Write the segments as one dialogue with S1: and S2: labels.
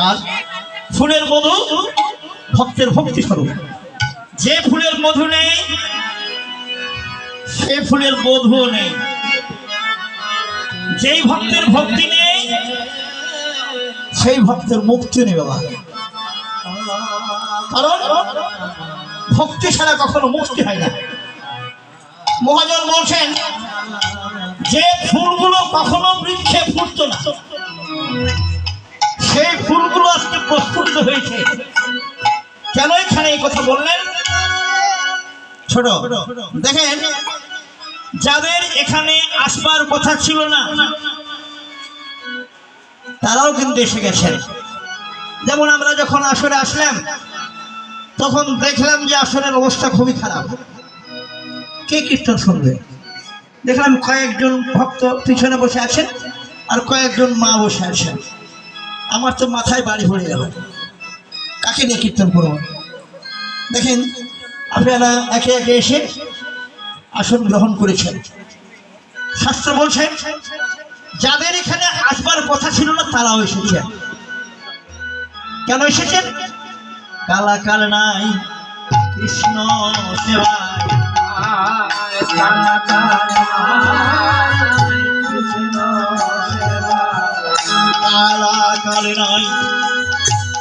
S1: আর ফুলের মধু ভক্তের ভক্তি স্বরূপ। যে ফুলের মধু নেই সে ফুলের মধুও নেই। যেই ভক্তের ভক্তি নেই সেই ভক্তের মুক্তি নেই বাবা। কারণ ভক্তি ছাড়া কখনো মুক্তি হয় না। মহাজন বলছেন যে ফুলগুলো কখনো বৃক্ষে ফুটত না সেই ফুলগুলো আজকে প্রস্ফুটিত হয়েছে। কেন এখানে এই কথা বললেন? ছোট দেখেন, যাদের এখানে আসবার কথা ছিল না তারাও কিন্তু এসে গেছেন। যেমন আমরা যখন আসরে আসলাম তখন দেখলাম যে আসরের অবস্থা খুবই খারাপ। কে কীর্তন শুনবে? দেখলাম কয়েকজন ভক্ত পিছনে বসে আছেন আর কয়েকজন মা বসে আছেন। আমার তো মাথায় বাড়ি পড়ে গেল, কাকে নিয়ে কীর্তন করব? দেখেন, আপনারা একে একে এসে আসন গ্রহণ করেছেন। শাস্ত্র বলছেন যাদের এখানে আসবার কথা ছিল না তারাও এসেছেন। কেন এসেছেন? কালা কাল নাই কৃষ্ণ সেবায়, কালা কাল নাই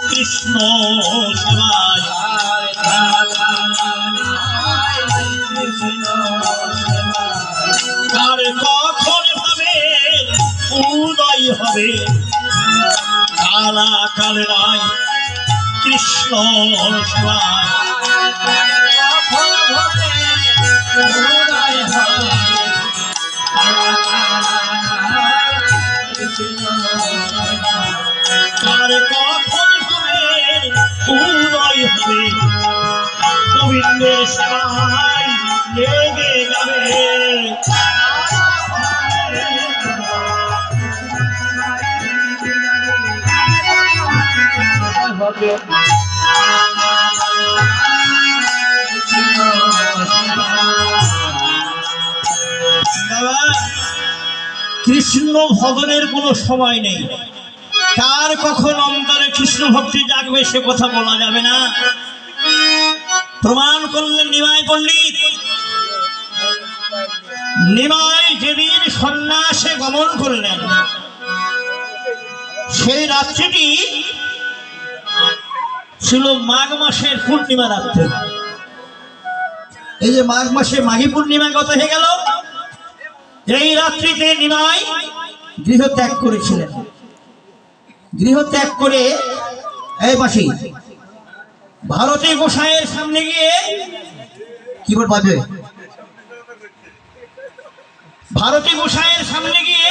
S1: কৃষ্ণ সেবায়, কার কখন হবে উদয় হবে, কালা কাল নাই কৃষ্ণ সেবায়, কার কখন হবে উদয় হবে, গোবিন্দের সেবায় লেগে যাবে। কৃষ্ণ ভজনের কোনো সময় নেই। কার কখন অন্তরে কৃষ্ণ ভক্তি জাগবে সে কথা বলা যাবে না। প্রমাণ করলেন নিমাই পণ্ডিত। নিমাই যেদিন সন্ন্যাসে গমন করলেন সেই রাত্রিটি ছিল মাঘ মাসের পূর্ণিমা রাত্রি। এই যে মাঘ মাসে মাঘী পূর্ণিমা গত হয়ে গেল, এই রাত্রিতে নিমাই গৃহ ত্যাগ করেছিলেন। গৃহ ত্যাগ করে এই মাসি ভারতী গোসাইয়ের সামনে গিয়ে কি বলবে, ভারতী গোসাইয়ের সামনে গিয়ে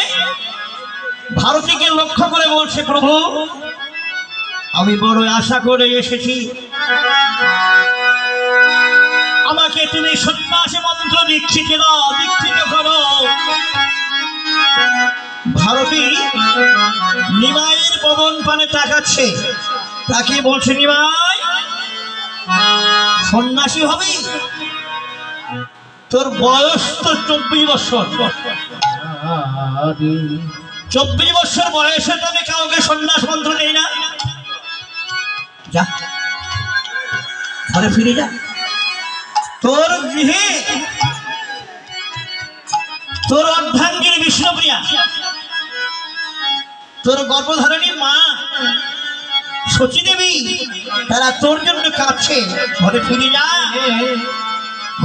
S1: ভারতীকে লক্ষ্য করে বলছে, প্রভু আমি বড় আশা করে এসেছি, আমাকে তুমি সন্ন্যাসী মন্ত্র দীক্ষিত করো। ভারতী নিমাইয়ের পবন পানে তাকাচ্ছে, তাকে বলছে, নিমাই সন্ন্যাসী হবি? তোর বয়স তো 24 বছর। 24 বছর বয়সে তোকে কাউকে সন্ন্যাস মন্ত্র দেই না। যা ঘরে ফিরে যা। তোর গৃহে তোর অর্ধাঙ্গিনী বিষ্ণুপ্রিয়া, তোর গর্ভধারণী মা সচী দেবী, তারা তোর জন্য কাঁদছে। ঘরে ফিরে যা।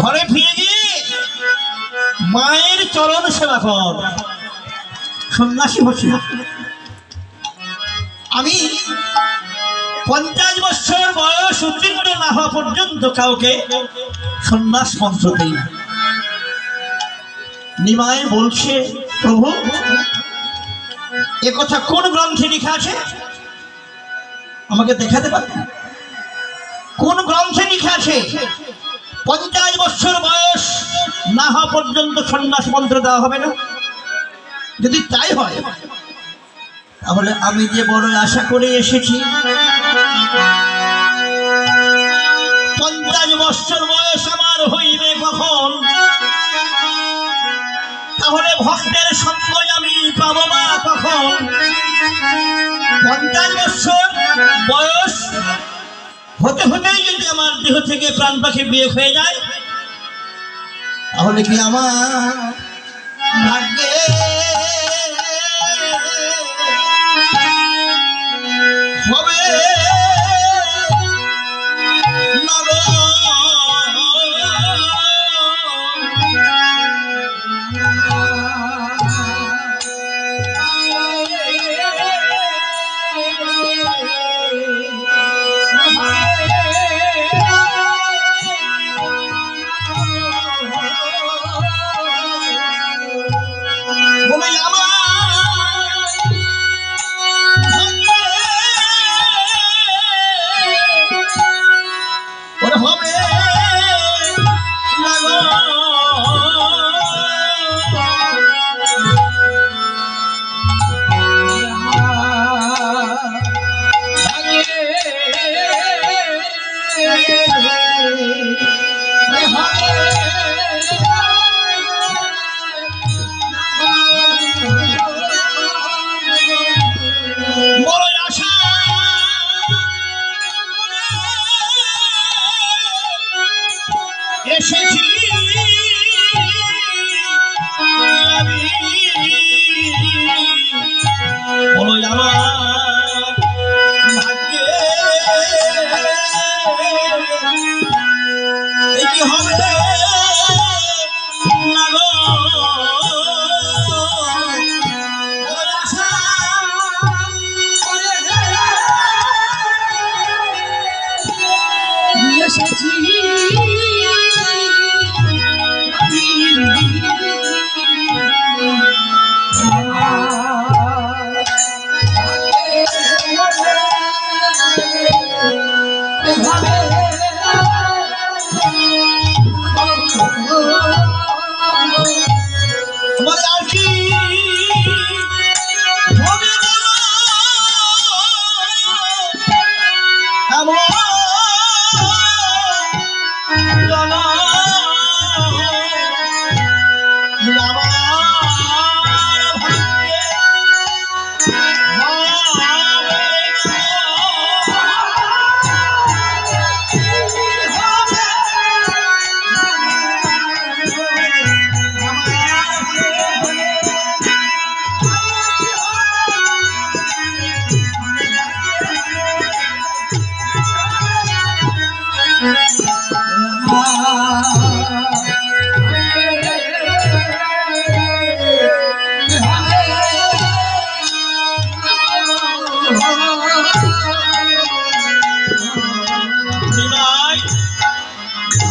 S1: ঘরে ফিরে গিয়ে মায়ের চরণ সেবা কর। সন্ন্যাসী হচ্ছি না আমি। 50 বছর বয়স উত্তীর্ণ না হওয়া পর্যন্ত কাউকে সন্ন্যাস মন্ত্র দেই না। নিমাই বলছে, প্রভু এ কথা কোন গ্রন্থে লেখা আছে? আমাকে দেখাতে পারবেন কোন গ্রন্থে লেখা আছে 50 বছর বয়স না হওয়া পর্যন্ত সন্ন্যাস মন্ত্র দেওয়া হবে না? যদি তাই হয় তাহলে আমি যে বড় আশা করে এসেছি, 50 বছর বয়স আমার হইবে কখন? তাহলে ভক্তের সঙ্গ আমি পাবো মা কখন? 50 বছর বয়স হতে হতেই যদি আমার দেহ থেকে প্রাণ পাখি বিয়ে হয়ে যায়, তাহলে কি আমার ভাগ্যে হবে না গো? বলে আমার ওরে হবে না গো। বড় আশা এসেছি আমি, বলো আমার ভাগ্যে কি হবে না গো। বড় আশা এসেছি তোমার আর কি হবে এমন জানা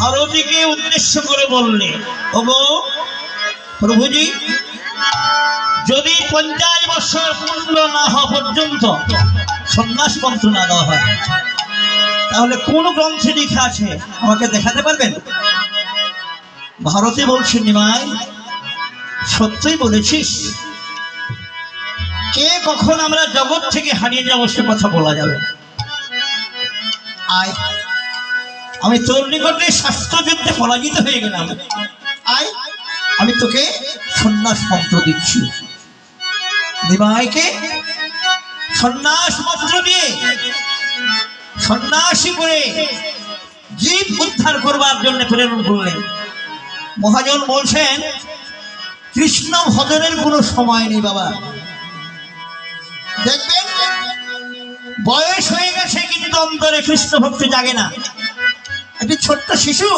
S1: ভারতীকে উদ্দেশ্য করে বললে, ওগো প্রভুজি, যদি 50 বছর পূর্ণ না হওয়া পর্যন্ত সন্ন্যাস মন্ত্র না দেওয়া হয়, তাহলে কোন গ্রন্থে লেখা আছে আমাকে দেখাতে পারবেন? ভারতে বলছেন, নিমাই সত্যই বলেছিস, কে কখন আমরা জগৎ থেকে হারিয়ে যাবো সে কথা বলা যাবে। আয়, আমি তোর নিকটে শাস্ত্রযুদ্ধে পরাজিত হয়ে গেলাম, আয় আমি তোকে সন্ন্যাস মন্ত্র দিচ্ছি। নিমাইকে সন্ন্যাস মন্ত্র দিয়ে সন্ন্যাসী করে জীব উদ্ধার করবার জন্য প্রেরণ করলেন। মহাজন বলছেন, কৃষ্ণ ভজনের কোনো সময় নেই বাবা। দেখবেন বয়স হয়ে গেছে কিন্তু অন্তরে কৃষ্ণ ভক্তি জাগে না। একটি ছোট্ট শিশু,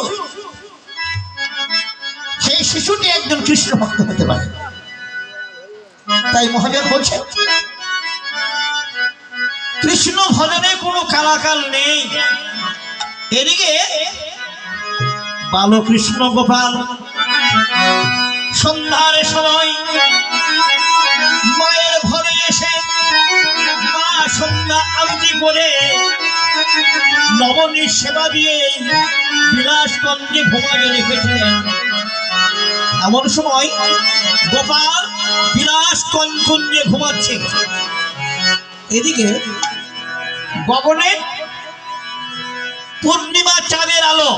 S1: সেই শিশুটি একজন কৃষ্ণ ভক্ত হতে পারে। তাই মহাজন বলছেন, কৃষ্ণ ভজনে কোনো কালাকাল নেই। এদিকে বালকৃষ্ণ গোপাল সন্ধ্যার সময় মায়ের ঘরে এসে মা সন্ধ্যা আরতি করে নবনীর সেবা দিয়ে বিলাসগঞ্জে ঘুমাবে রেখেছিলেন। এমন সময় গোপাল বিলাসগঞ্জে ঘুমাচ্ছে, এদিকে গগনে পূর্ণিমা চাঁদের আলো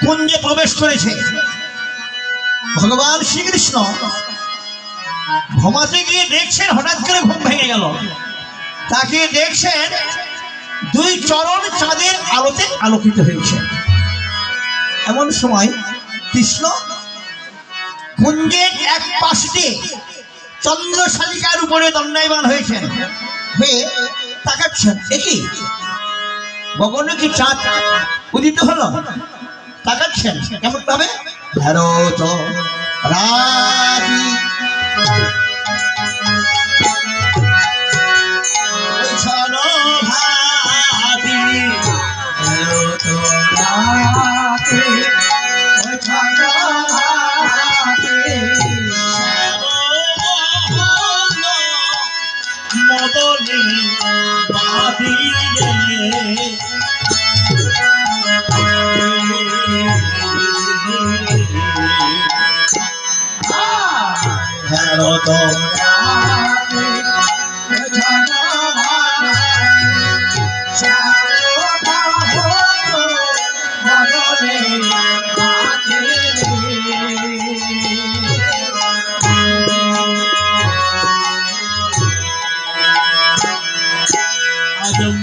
S1: কুঞ্জে প্রবেশ করেছে। ভগবান শ্রীকৃষ্ণ ঘুমাতে গিয়ে দেখছেন, হঠাৎ করে ঘুম ভেঙে গেল। তাকে দেখছেন দুই চরণ চাঁদের আলোতে আলোকিত হয়েছে। এমন সময় কৃষ্ণ কুঞ্জের এক পাশে চন্দ্রশালিকার উপরে দণ্ডায়মান হয়েছেন, হয়ে তাকাচ্ছেন। একই গগনে কি চাঁদ উদিত হলো? তাকাচ্ছেন কেমন ভাবে, ভারত রাজি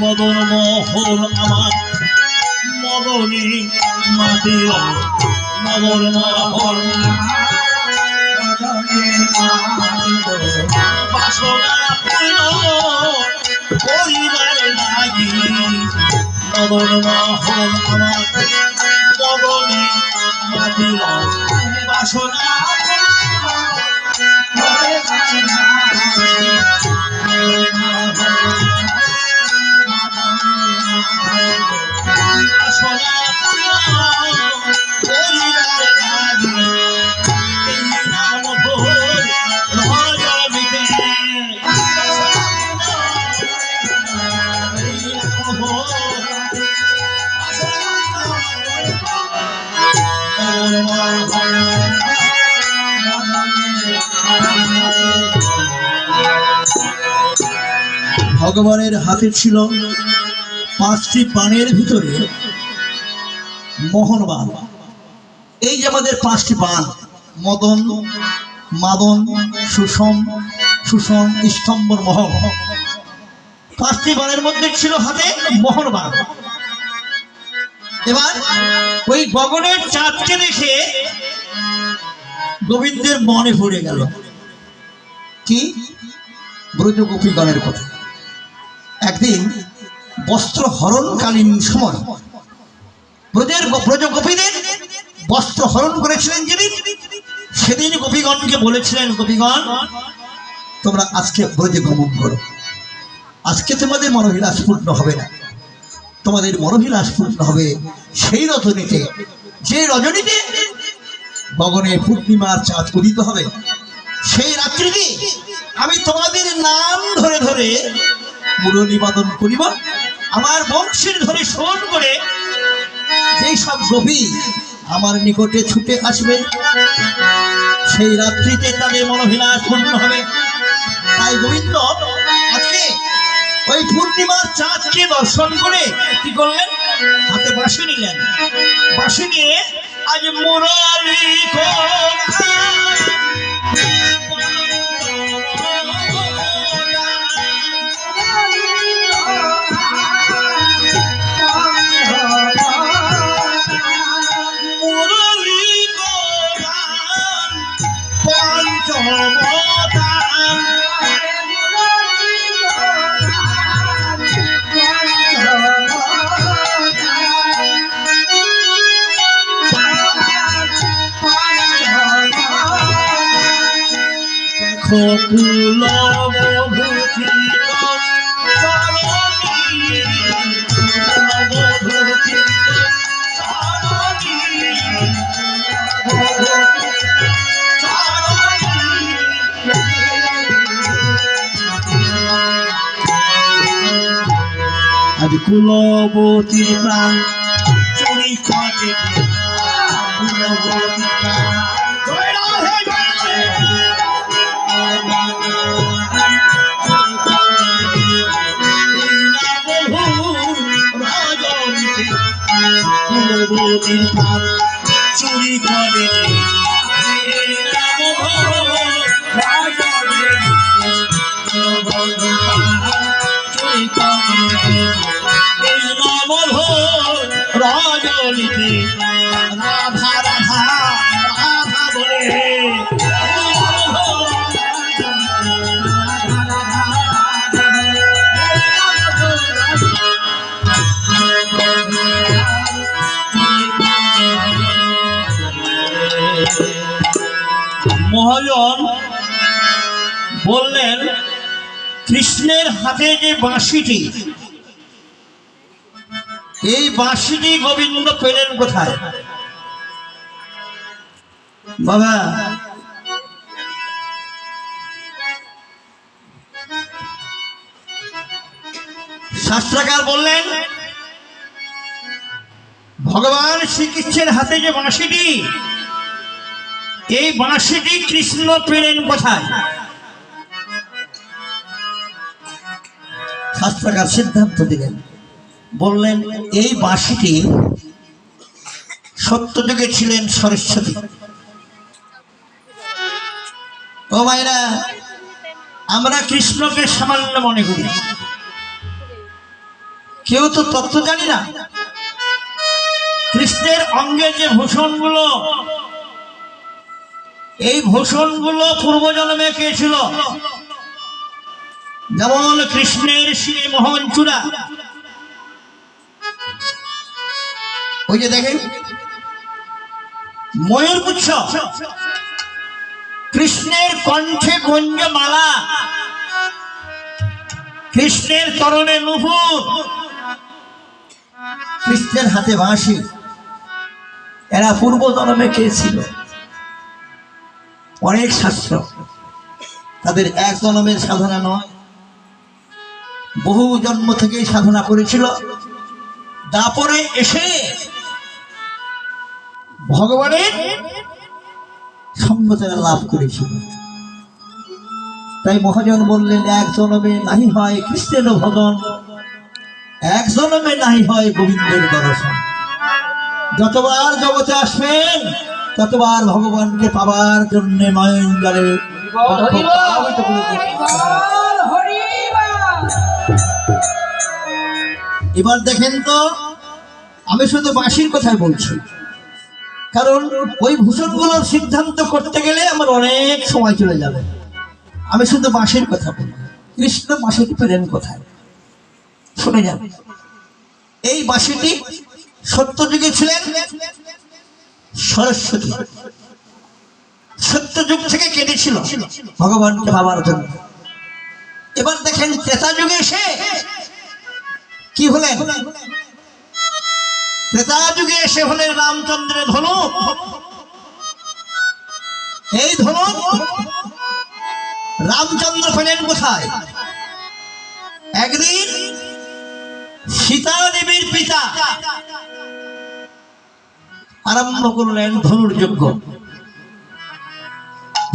S1: মদন মোহন আমার মদনী মাতিয়া, মদন মোহন বাসনা পরিবার লাগি, মদন মোহন আমার মদনী মাতিয়া বাসনা ভগবানের হাতে ছিল 5টি বাণের ভিতরে মোহন বাণ। এই যে আমাদের 5টি বাণ, মদন, মাদন, সুষম, সুষম, স্তম্ভর, মোহন, 5টি বাণের মধ্যে ছিল হাতে মোহন বাণ। এবার ওই গগনের চাঁদকে দেখে গোবিন্দের মনে পড়ে গেল কি ব্রজ গোপীগণের কথা। একদিন বস্ত্র হরণকালীন সময় ব্রজ গোপীদের বস্ত্র হরণ করেছিলেন যিনি, সেদিন গোপীগণকে বলেছিলেন, গোপীগণ তোমরা আজকে ব্রজে গমন করো, আজকে তোমাদের মনোবিলাস পূর্ণ হবে না, তোমাদের মনোবিলাস পূর্ণ হবে সেই রজনীতে, যে রজনীতে গগনে পূর্ণিমার চাঁদ উদিত হবে। সেই রাত্রিতে আমি তোমাদের নাম ধরে ধরে মুরলী বাদন করিব, আমার বংশীর ধরে স্মরণ করে যেই সব গোপী আমার নিকটে ছুটে আসবে, সেই রাত্রিতে তাদের মনোবিলাস পূর্ণ হবে। তাই গোবিন্দ আজকে ওই পূর্ণিমার চাঁদকে দর্শন করে কি করলেন, হাতে বাঁশি নিলেন, বাঁশি নিয়ে আজ মুরলী আজ কুলবতী প্রাণ চুরি কাটে, কুলবতী প্রাণ কুলবতীর প্রাণ চুরি করে বললেন কৃষ্ণের হাতে যে বাঁশিটি, এই বাঁশিটি গোবিন্দ পেলেন কোথায়? বাবা শাস্ত্রকার বললেন ভগবান শ্রীকৃষ্ণের হাতে যে বাঁশিটি, এই বাঁশিটি কৃষ্ণ পেলেন কোথায়? শাস্ত্রকার সিদ্ধান্ত দিলেন, বললেন এই বাঁশিটি সত্যযুগে ছিলেন সরস্বতী। ও ভাইরা, আমরা কৃষ্ণকে সামান্য মনে করি, কেউ তো তত্ত্ব জানি না। কৃষ্ণের অঙ্গের যে ভূষণগুলো, এই ভূষণগুলো পূর্বজন্মে কে ছিল? যেমন কৃষ্ণের শিরে মোহন চূড়া, ওই যে দেখেন ময়ূরপুচ্ছ, কৃষ্ণের কণ্ঠে গঞ্জমালা, কৃষ্ণের চরণে নুপুর, কৃষ্ণের হাতে বাঁশি। এরা পূর্ব জন্মে কে ছিল? অনেক শাস্ত্র, তাদের এক জন্মের সাধনা নয়, বহু জন্ম থেকেই সাধনা করেছিল। তারপরে এসে ভগবানের সঙ্গ তারা লাভ করেছিল। তাই মহাজন বললেন এক জন্মে নাহি হয় কৃষ্ণের ভজন, এক জন্মে নাহি হয় গোবিন্দের দর্শন। যতবার জগতে আসবেন ততবার ভগবানকে পাবার জন্য নয়ন জলে এবার দেখেন তো, আমি শুধু বাঁশির কথাই বলছি, কারণ ওই ভূষণগুলোর সিদ্ধান্ত করতে গেলে আমার অনেক সময় চলে যাবে। আমি শুধু বাঁশির কথা বলি। কৃষ্ণ বাঁশিটি পেলেন কোথায়? শুনে যাবে। এই বাঁশিটি সত্যযুগে ছিলেন সরস্বতী, সত্যযুগ থেকে কেটেছিল ভগবানকে ভাবার জন্য। এবার দেখেন ত্রেতা যুগে এসে কি হলেন? ত্রেতা যুগে এসে হলেন রামচন্দ্রের ধনুক। এই ধনুক রামচন্দ্র পেলেন কোথায়? একদিন সীতা দেবীর পিতা আরম্ভ করলেন ধনুর্যজ্ঞ।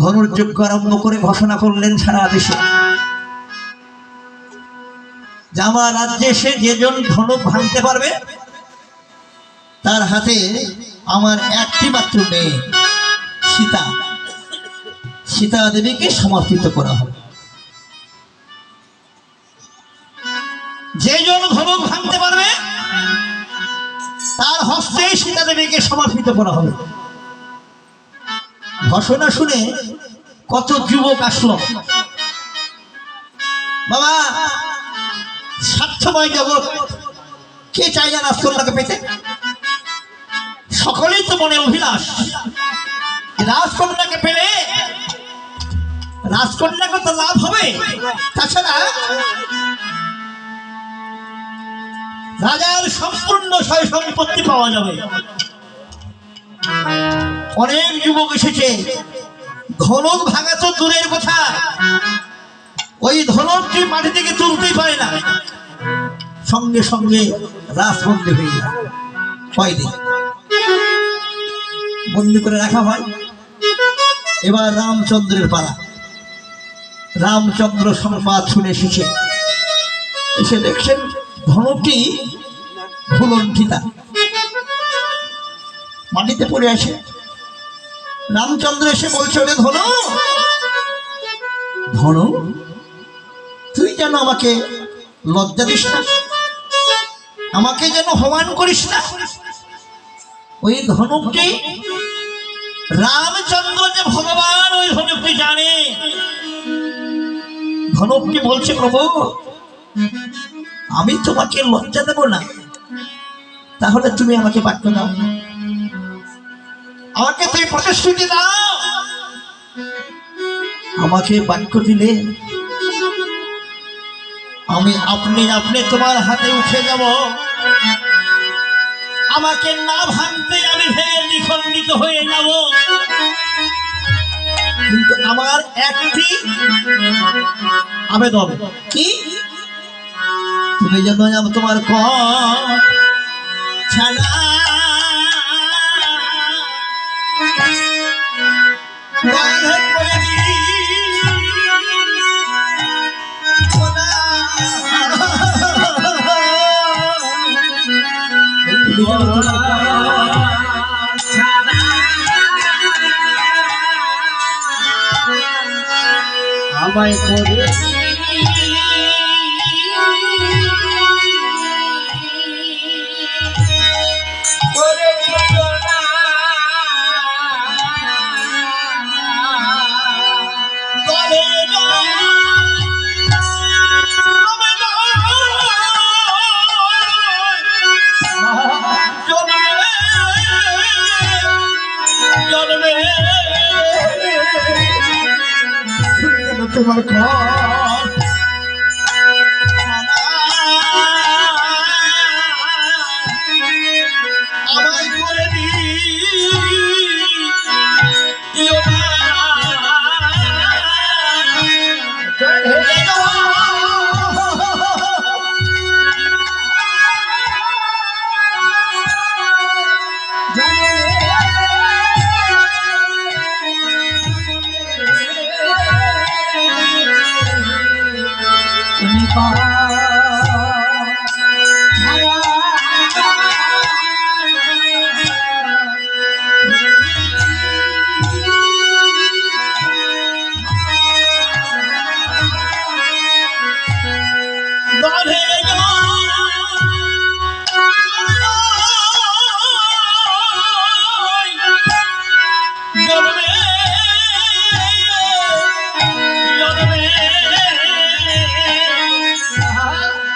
S1: ধনুর্যজ্ঞ আরম্ভ করে ঘোষণা করলেন সারা দেশে যে আমার রাজ্যে এসে যেজন ধনুক ভাঙতে পারবে তার হাতে আমার একটি মাত্র মেয়ে সীতা, সীতা দেবীকে সমর্পিত করা হবে। যেজন ধনুক ভাঙতে পারবে তার হস্তে সীতা দেবীকে সমর্পিত করা হবে। ঘোষণা শুনে কত যুবক আসলো। বাবা, স্বার্থময় জগৎ, কে চাই না রাজকন্যাকে পেতে? সকলেই তো মনে অভিলাষ, রাজকন্যাকে পেলে রাজকন্যাকে তো লাভ হবে, তাছাড়া রাজার সম্পূর্ণ সয় সম্পত্তি পাওয়া যাবে। অনেক যুবক এসেছে, ধনুক ভাঙা তো দূরের কথা, ওই ধনুকটি মাটি থেকে তুলতেই পারে না, সঙ্গে সঙ্গে রাজবন্দী হয়ে যায়। কয়দিন বন্দি করে রাখা হয়। এবার রামচন্দ্রের পালা। রামচন্দ্র সংবাদ শুনে এসেছে, এসে দেখছেন ধনুকটি ভুলণ্ঠিতা, মাটিতে পড়ে আছে। রামচন্দ্র এসে বলছে, ওরে ধনু, ধনু তুই যেন আমাকে লজ্জা দিস না, আমাকে যেন অপমান করিস না। ওই ধনুকটি রামচন্দ্র যে ভগবান, ওই ধনুকটি জানে। ধনুকটি বলছে, প্রভু আমি তোমাকে লজ্জা দেব না, তাহলে তুমি আমাকে বাক্য দাও, আমাকে তুমি প্রতিশ্রুতি দাও। আমাকে বাক্য দিলে আমি আপনি আপনি তোমার হাতে উঠে যাব। আমাকে না ভাঙতে আমি ভেঙে দ্বিখণ্ডিত হয়ে যাব। কিন্তু আমার একটি আবেদন, কি তুমি যেন তোমার ছাড়া আমায় করে তোমার আমায় করে দিও না।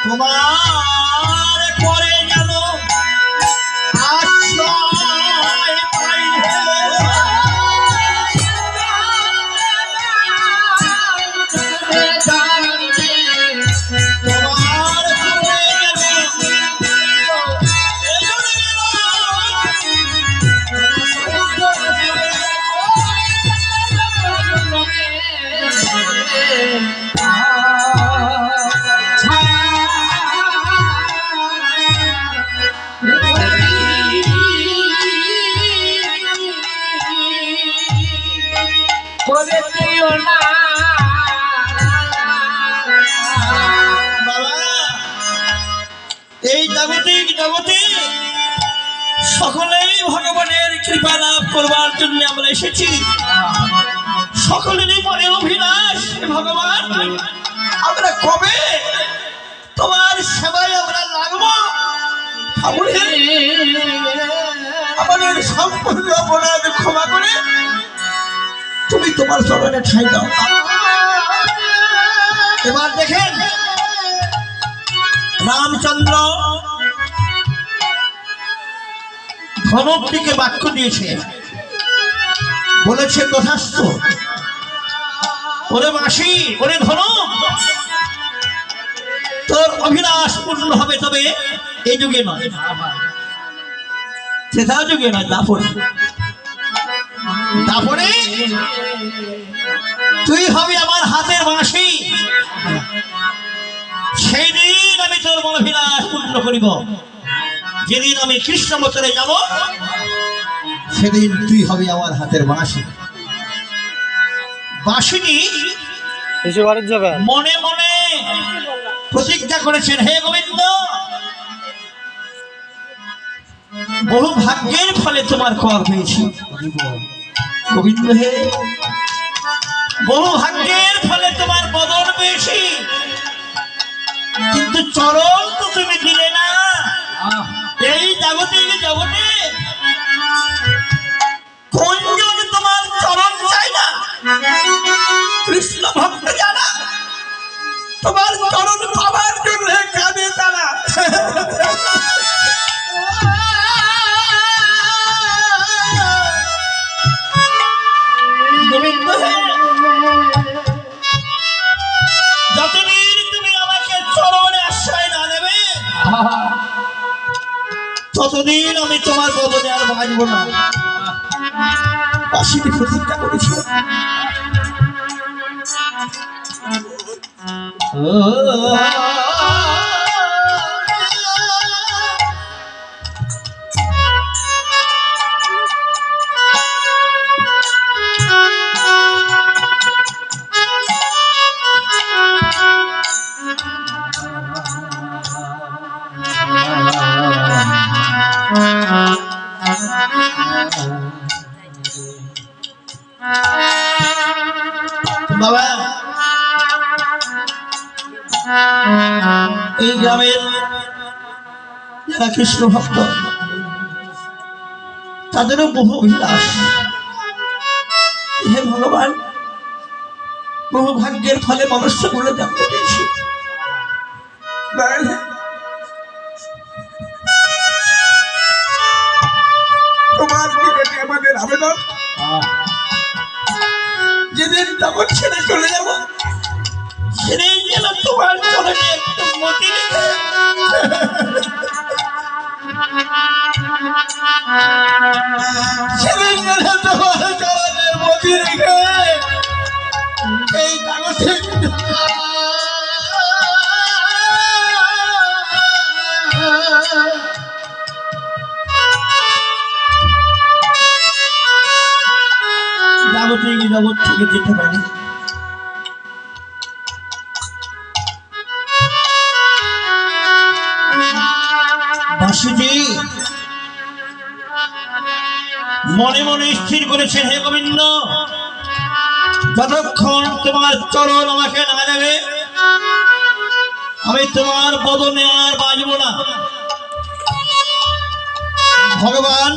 S1: তোমার পরে গেল আশ্রয় পাইলে তোমার পরে গেল এই জাগতিক জগতে সকলেই ভগবানের কৃপা লাভ করবার জন্য আমরা এসেছি। সকলেরই মনে অভিলাষ, ভগবান আমরা কবে তোমার সেবায় আমরা লাগবো। আমাদের সম্পূর্ণ অপরাধ ক্ষমা করে তুমি তোমার চরণে ঠাঁই দাও। এবার দেখেন রামচন্দ্র ধনবটিকে বাক্য দিয়েছে, বলেছে তথাস্তু। ওরে মাসি, ওরে ধনব, তোর অভিলাষ পূর্ণ হবে, তবে এই যুগে নয়, সেটা যুগে নয়, তারপরে তুই হবি আমার হাতের বাঁশি। সেই দিন আমি তোর মনোভিলাষ পূর্ণ করিব। যেদিন আমি কৃষ্ণ বছরে যাব, সেদিন তুই হবি আমার হাতের বাঁশি। বাঁশিটি মনে মনে প্রতিজ্ঞা করেছেন, হে গোবিন্দ, বহু ভাগ্যের ফলে তোমার কর পেয়েছি। গোবিন্দ হে, বহু ভাগ্যের ফলে তোমার বদল পেয়েছি, কিন্তু চরণ তো তুমি দিলে না। এই জাগতিক জগতে কোনজন তোমার চরণ চাই না? কৃষ্ণ ভক্ত যারা তোমার চরণ পাবার জন্য কাঁদে তারা। গোবিন্দ হে, যতদিন তুমি আমাকে চরণে আশ্রয় না দেবে ততদিন আমি তোমার বদনে আর বাঁচবো না। বাঁশিটি প্রতিজ্ঞা করেছিল। বাবা, এই গ্রামের যারা কৃষ্ণ ভক্ত তাদেরও বহু অভিলাষ। হে ভগবান, বহু ভাগ্যের ফলে মনুষ্যগুলো জন্ম পেয়েছি। তোমার নিকটে আমাদের আবেদন, যেদিন তখন ছেড়ে চলে যাব সেদিন যেন তোমার চরণে একটু মতি রেখে সেদিন যেন তোমার চরণে মতি রেখে এই কাগজে জাগতিক জগৎ থেকে যেতে পারি। বাঁশিটি মনে মনে স্থির করেছেন, হে গোবিন্দ, যতক্ষণ তোমার চরণ আমাকে না দেবে আমি তোমার বদনে আর বাঁচব না। ভগবান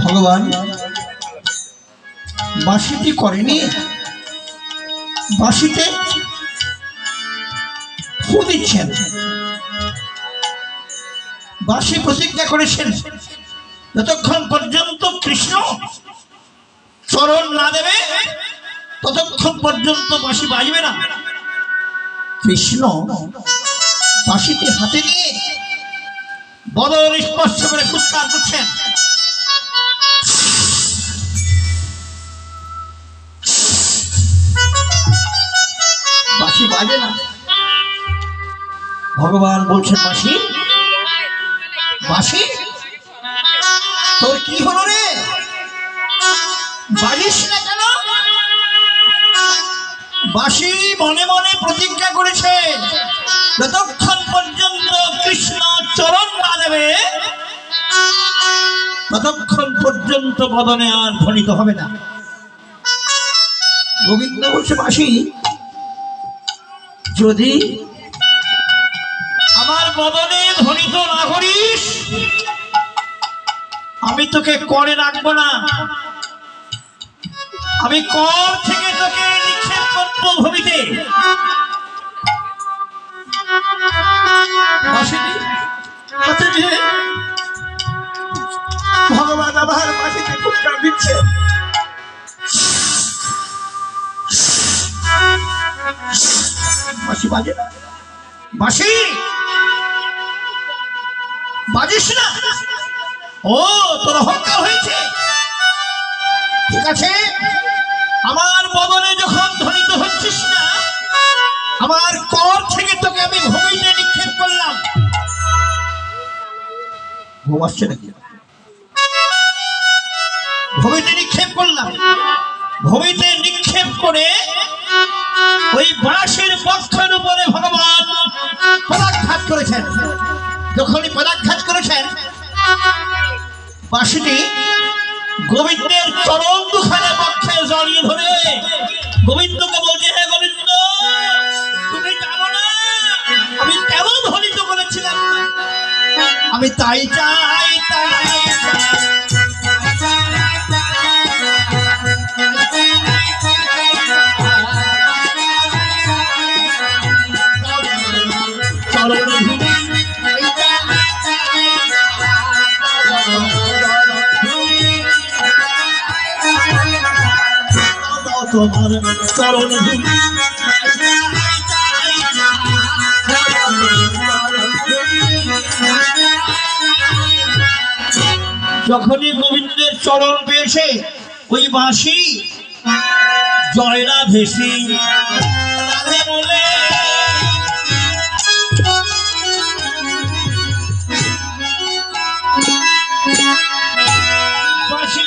S1: ভগবান বাঁশিটি করেনি, বাঁশিতে ফু দিচ্ছেন। বাঁশি প্রতিজ্ঞা করেছেন যতক্ষণ পর্যন্ত কৃষ্ণ চরণ না দেবে ততক্ষণ পর্যন্ত বাঁশি বাজবে না। কৃষ্ণ বাঁশিটি হাতে নিয়ে বদন স্পর্শ করে ফুৎকার করছেন। বাঁশি বাজে না। ভগবান বলছেন, বাঁশি বাঁশি তোর কি হলো রে, বাজিস না কেন? বাঁশি মনে মনে প্রতিজ্ঞা করেছে যতক্ষণ পর্যন্ত কৃষ্ণ চরণ না দেবে ততক্ষণ পর্যন্ত বদনে আর ধ্বনিত হবে না। গোবিন্দ বলছে, বাঁশি যদি আমার বদনে ধ্বনিত না করিস আমি তোকে করে রাখবো না। আমি কর থেকে তোকে নিক্ষেপ করবো ভূমিতে। ভগবান আবার বাঁশিতে ফুৎকার দিচ্ছে। বাঁশি বাজে না। বাঁশি বাজিস না। ও তোর অহংকার হয়েছে, ঠিক আছে। আমার বদনে যখন ধ্বনিত হচ্ছিস না আমার কর থেকে তোকে আমি ভূমিতে নিক্ষেপ করলাম। ঘুম আসছে নাকি? ভূমিতে নিক্ষেপ করলাম। ভূমিতে নিক্ষেপ করে ওই বাঁশির পক্ষের উপরে ভগবান পদাঘাত করেছেন। যখনই পদাঘাত করেছেন বাঁশিটি গোবিন্দের চরণ দুখানে পক্ষে জড়িয়ে ধরে গোবিন্দকে বলছে, হে গোবিন্দ, তুমি জানো না আমি কেমন ধ্বনিত করেছিলাম, আমি তাই চাই তোমার চরণ ভূমি। যখনই গোবিন্দের চরণ পেয়েছে ওই বাঁশি জয়রা ভেসি বলে বাঁশি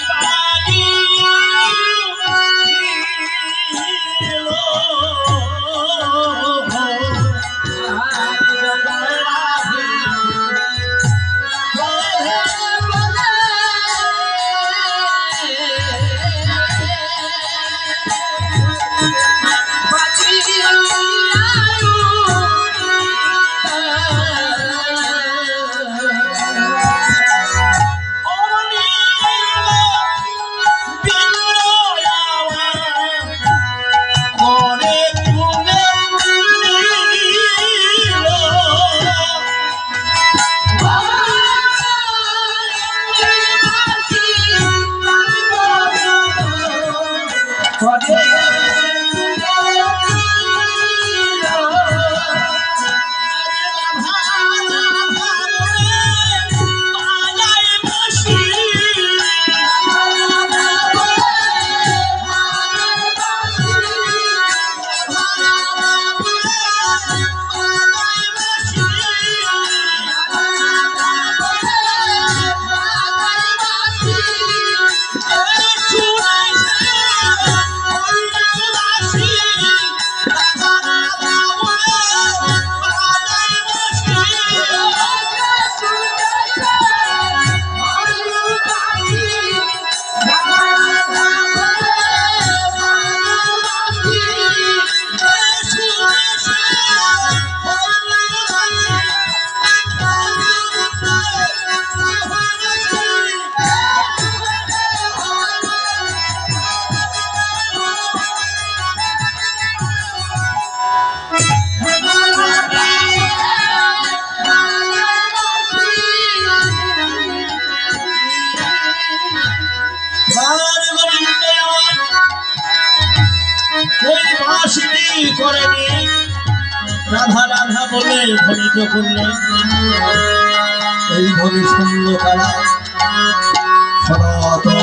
S1: করেনি রাধা রাধা বলে ধ্বনিত করলেন। এই ধ্বনি শুনল কারা? সনাতন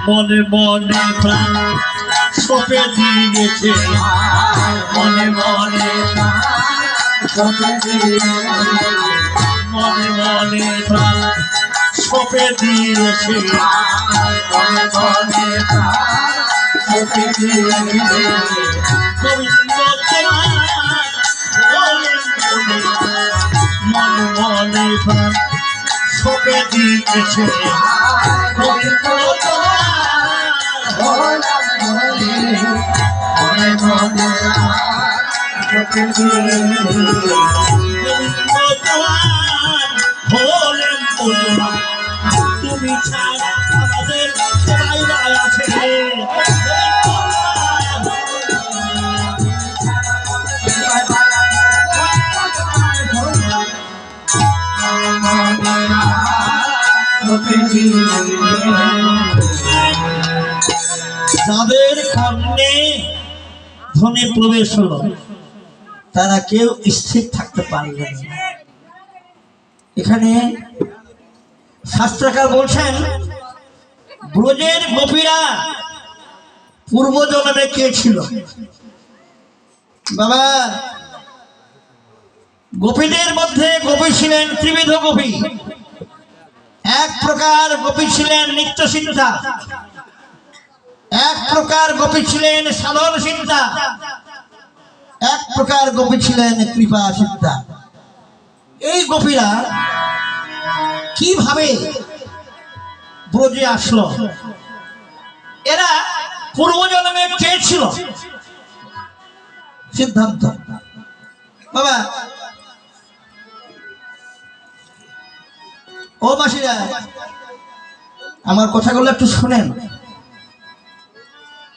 S1: মনে মনে প্রাণ সপে দিয়েছে, মনে মনে মনে মনে প্রাণ সপে দিয়েছে, মনে মনে সপে দিয়েছে গোবিন্দ মনে মনে প্রাণ সপে দিয়েছে গোবিন্দ তুমি ছাড়া আমাদের সবাই আছে। যাদের কর্ণে ধনে প্রবেশ হলো তারা কেউ স্থির থাকতে পারলেন না। এখানে শাস্ত্রকার বলছেন ব্রজের গোপীরা পূর্ব জন্মে কে ছিল? বাবা, গোপীদের মধ্যে গোপী ছিলেন ত্রিবিধ গোপী। এক প্রকার গোপী ছিলেন নিত্য চিন্তা, এক প্রকার গোপী ছিলেন সাধন চিন্তা, এক প্রকার গোপী ছিলেন কৃপা চিন্তা। এই গোপীরা কিভাবে ব্রজে আসলো? এরা পূর্বজন্মে কে ছিল? সিদ্ধান্ত বাবা, ও মাসিরা, আমার কথাগুলো একটু শোনেন,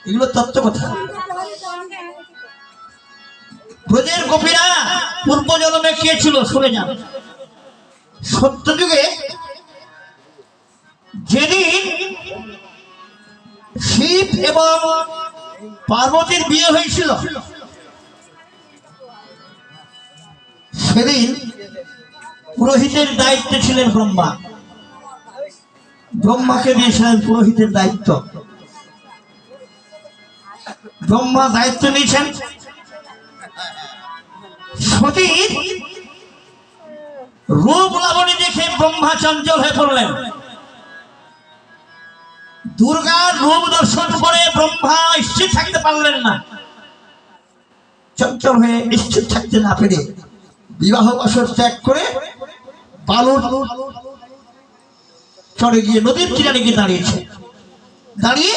S1: এগুলো তত্ত্ব কথা। ব্রজের গোপীরা পূর্বজন্মে কে ছিল শুনে যান। সত্যযুগে যেদিন শিব এবং পার্বতীর বিয়ে হয়েছিল সেদিন পুরোহিতের দায়িত্বে ছিলেন ব্রহ্মা। ব্রহ্মাকে দিয়েছিলেন পুরোহিতের দায়িত্ব। ব্রহ্মা দায়িত্ব নিয়েছেন। সতীর রূপ লাবণী দেখে ব্রহ্মা চঞ্চল হয়ে পড়লেন। দুর্গার রূপ দর্শন করে ব্রহ্মা স্থির থাকতে পারলেন না। চঞ্চল হয়ে স্থির থাকতে না পেরে বিবাহ বসর ত্যাগ করে বালুর চড়ে গিয়ে নদীর কিনারে গিয়ে দাঁড়িয়েছে। দাঁড়িয়ে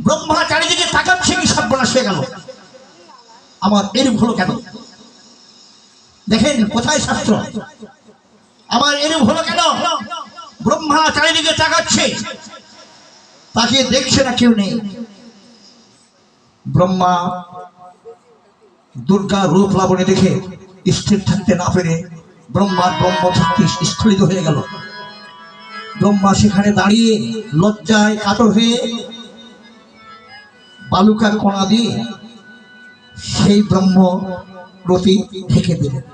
S1: ব্রহ্মা চারিদিকে তাকাচ্ছে, কি সর্বনাশ হয়ে গেল, আমার এরূপ হলো কেন? দেখেন কোথায় শাস্ত্র, আমার এরূপ হলো কেন? ব্রহ্মা চারিদিকে তাকাচ্ছে, তাকিয়ে দেখছে না কেউ নেই। ব্রহ্মা দুর্গা রূপ লাবণী দেখে স্থির থাকতে না পেরে ব্রহ্মার ব্রহ্মশক্তি স্খলিত হয়ে গেল। ব্রহ্মা সেখানে দাঁড়িয়ে লজ্জায় কাতর হয়ে বালুকার কণা দিয়ে সেই ব্রহ্মরতি ঢেকে দিলেন।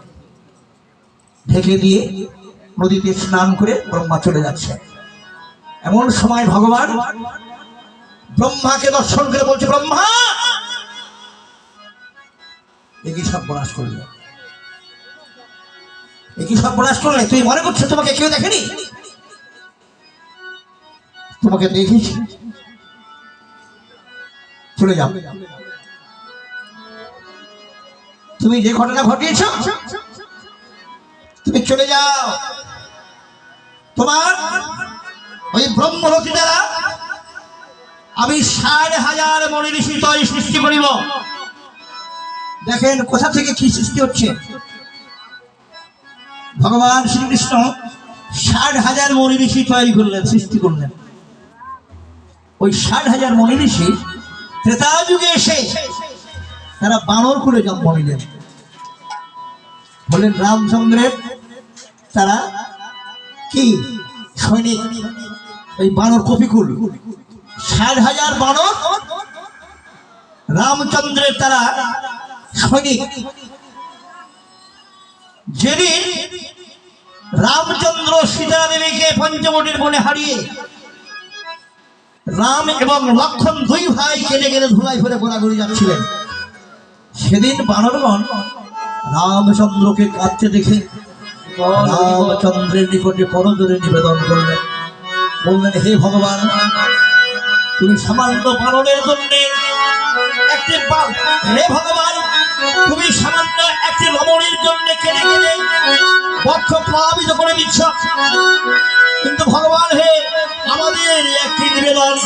S1: ঢেকে দিয়ে নদীতে স্নান করে ব্রহ্মা চলে যাচ্ছে। এমন সময় ভগবান ব্রহ্মাকে দর্শন করে বলছে, ব্রহ্মা একই সর্বনাশ করলে, একই সর্বনাশ করলে। তুই মনে করছো তোমাকে কেউ দেখেনি? তোমাকে দেখেছি, চলে যাও। তুমি যে ঘটনা ঘটিয়েছ তুমি চলে যাও। তোমার ওই ব্রহ্মরতি দ্বারা আমি ৬০,০০০ মনি ঋষি তৈরি সৃষ্টি করিব। দেখেন কোথা থেকে কি সৃষ্টি হচ্ছে। ভগবান শ্রীকৃষ্ণ ৬০,০০০ মনি ঋষি তৈরি করলেন, সৃষ্টি করলেন। ওই ৬০,০০০ মনি ঋষি ত্রেতা যুগে এসে তারা বানর করে জন্ম নিলেন। বলেন রামচন্দ্রের তারা কি সৈনিক, ওই বানর কপিকুল। ৬০,০০০ বানর রামচন্দ্রের তারা সৈনিক। যেদিন রামচন্দ্র সীতা দেবীকে পঞ্চবটির বনে হারিয়ে রাম এবং লক্ষণ দুই ভাই কেটে কেটে ধুলাই ফেলে ঘোরাঘুরি যাচ্ছিলেন, সেদিন বানরগণ রামচন্দ্রকে কাঁদতে দেখে রামচন্দ্রের নিকটে করজোড়ে নিবেদন করলেন। বললেন, হে ভগবান, তুমি সামান্য বানরের জন্য হে ভগবান, তুমি সামান্য একটি লবণের জন্য কেড়ে কেড়ে বক্ষ প্লাবিত করে দিচ্ছ। কিন্তু ভগবান হে, আমাদের একটি নিবেদন,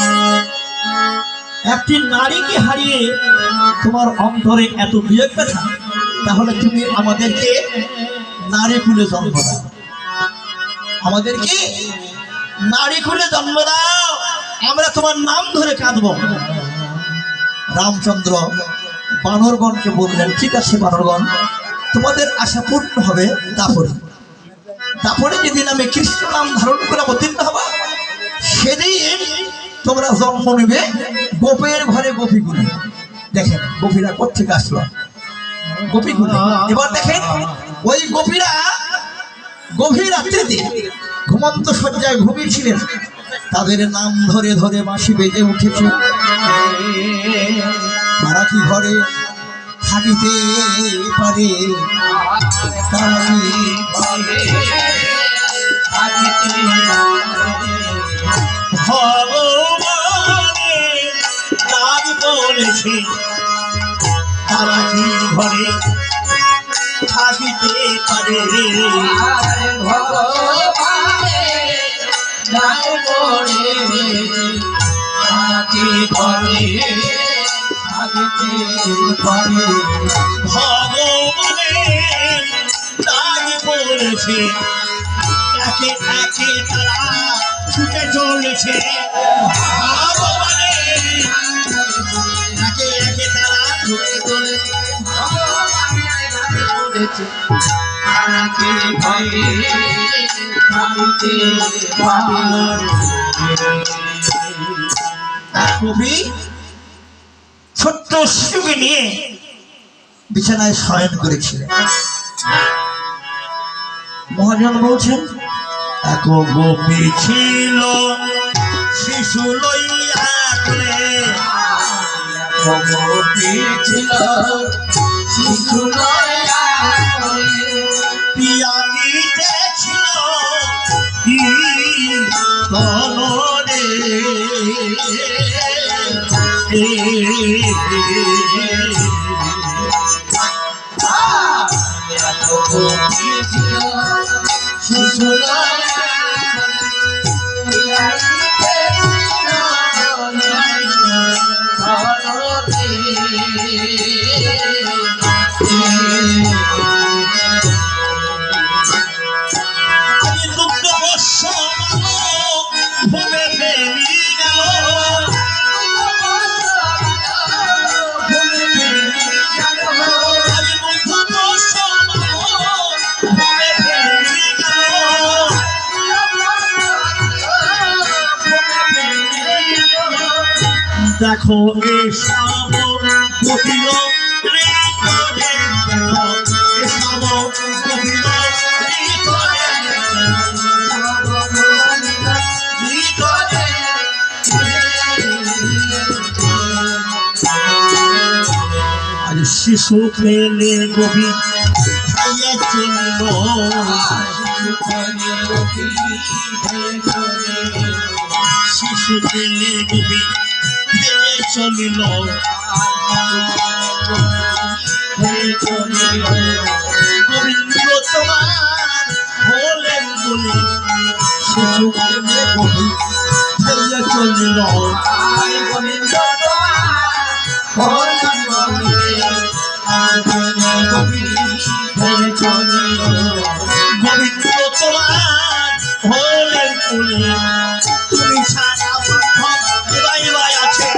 S1: একটি নারীকে হারিয়ে তোমার অন্তরে এত বিয়োগ ব্যথা, তাহলে তুমি আমাদেরকে নারী কুলে জন্ম দাও, আমাদেরকে নারী কুলে জন্ম দাও, আমরা তোমার নাম ধরে কাঁদব। রামচন্দ্র বানরগণকে বললেন, ঠিক আছে বানরগণ, তোমাদের আশা পূর্ণ হবে, তারপরে তারপরে যেদিন আমি কৃষ্ণ নাম ধারণ করে অবতীর্ণ হবা, সেদিন তোমরা জন্ম নেবে গোপের ঘরে গোপীগুলি। দেখেন গোপীরা কোথেকে আসলো, গোপীগুলি। এবার দেখেন ওই গোপীরা গভীর রাত্রিতে ঘুমন্ত শয্যায় ঘুমিয়েছিলেন, তাদের নাম ধরে ধরে বাঁশি বেজে উঠেছে। তারা কি ঘরে থাকিতে পারে, তারা কি ভগবানের নাম বলেছে, তারা কি ঘরে থাকিতে পারে। ভগবানের নাম বলেছে, একে একে তারা ছুটে চলেছে। ভগবানের একে একে তারা ছুটে চলেছে। কবি ছোট্ট শিশুকে নিয়ে বিছানায় শয়ন করেছিলেন। মহাজন বলছেন, এক গোপী ছিল শিশু লইয়া করে, গোপী ছিল শিশু লইয়া পিয়ানিতে ছিল কি তনরে। শিশু দেখো এসব কপিল এসব কপিল আজ শিশু পেলে গভীর চলল, শিশু পেলে গভীর চলিল। গোবিন্দ তোমার হলেন বলে শিশু পেলে গভীর চলিল। গোবিন্দ গোবিন্দ তোমার হলেন বলে তুমি ছাড়া বাই আছে।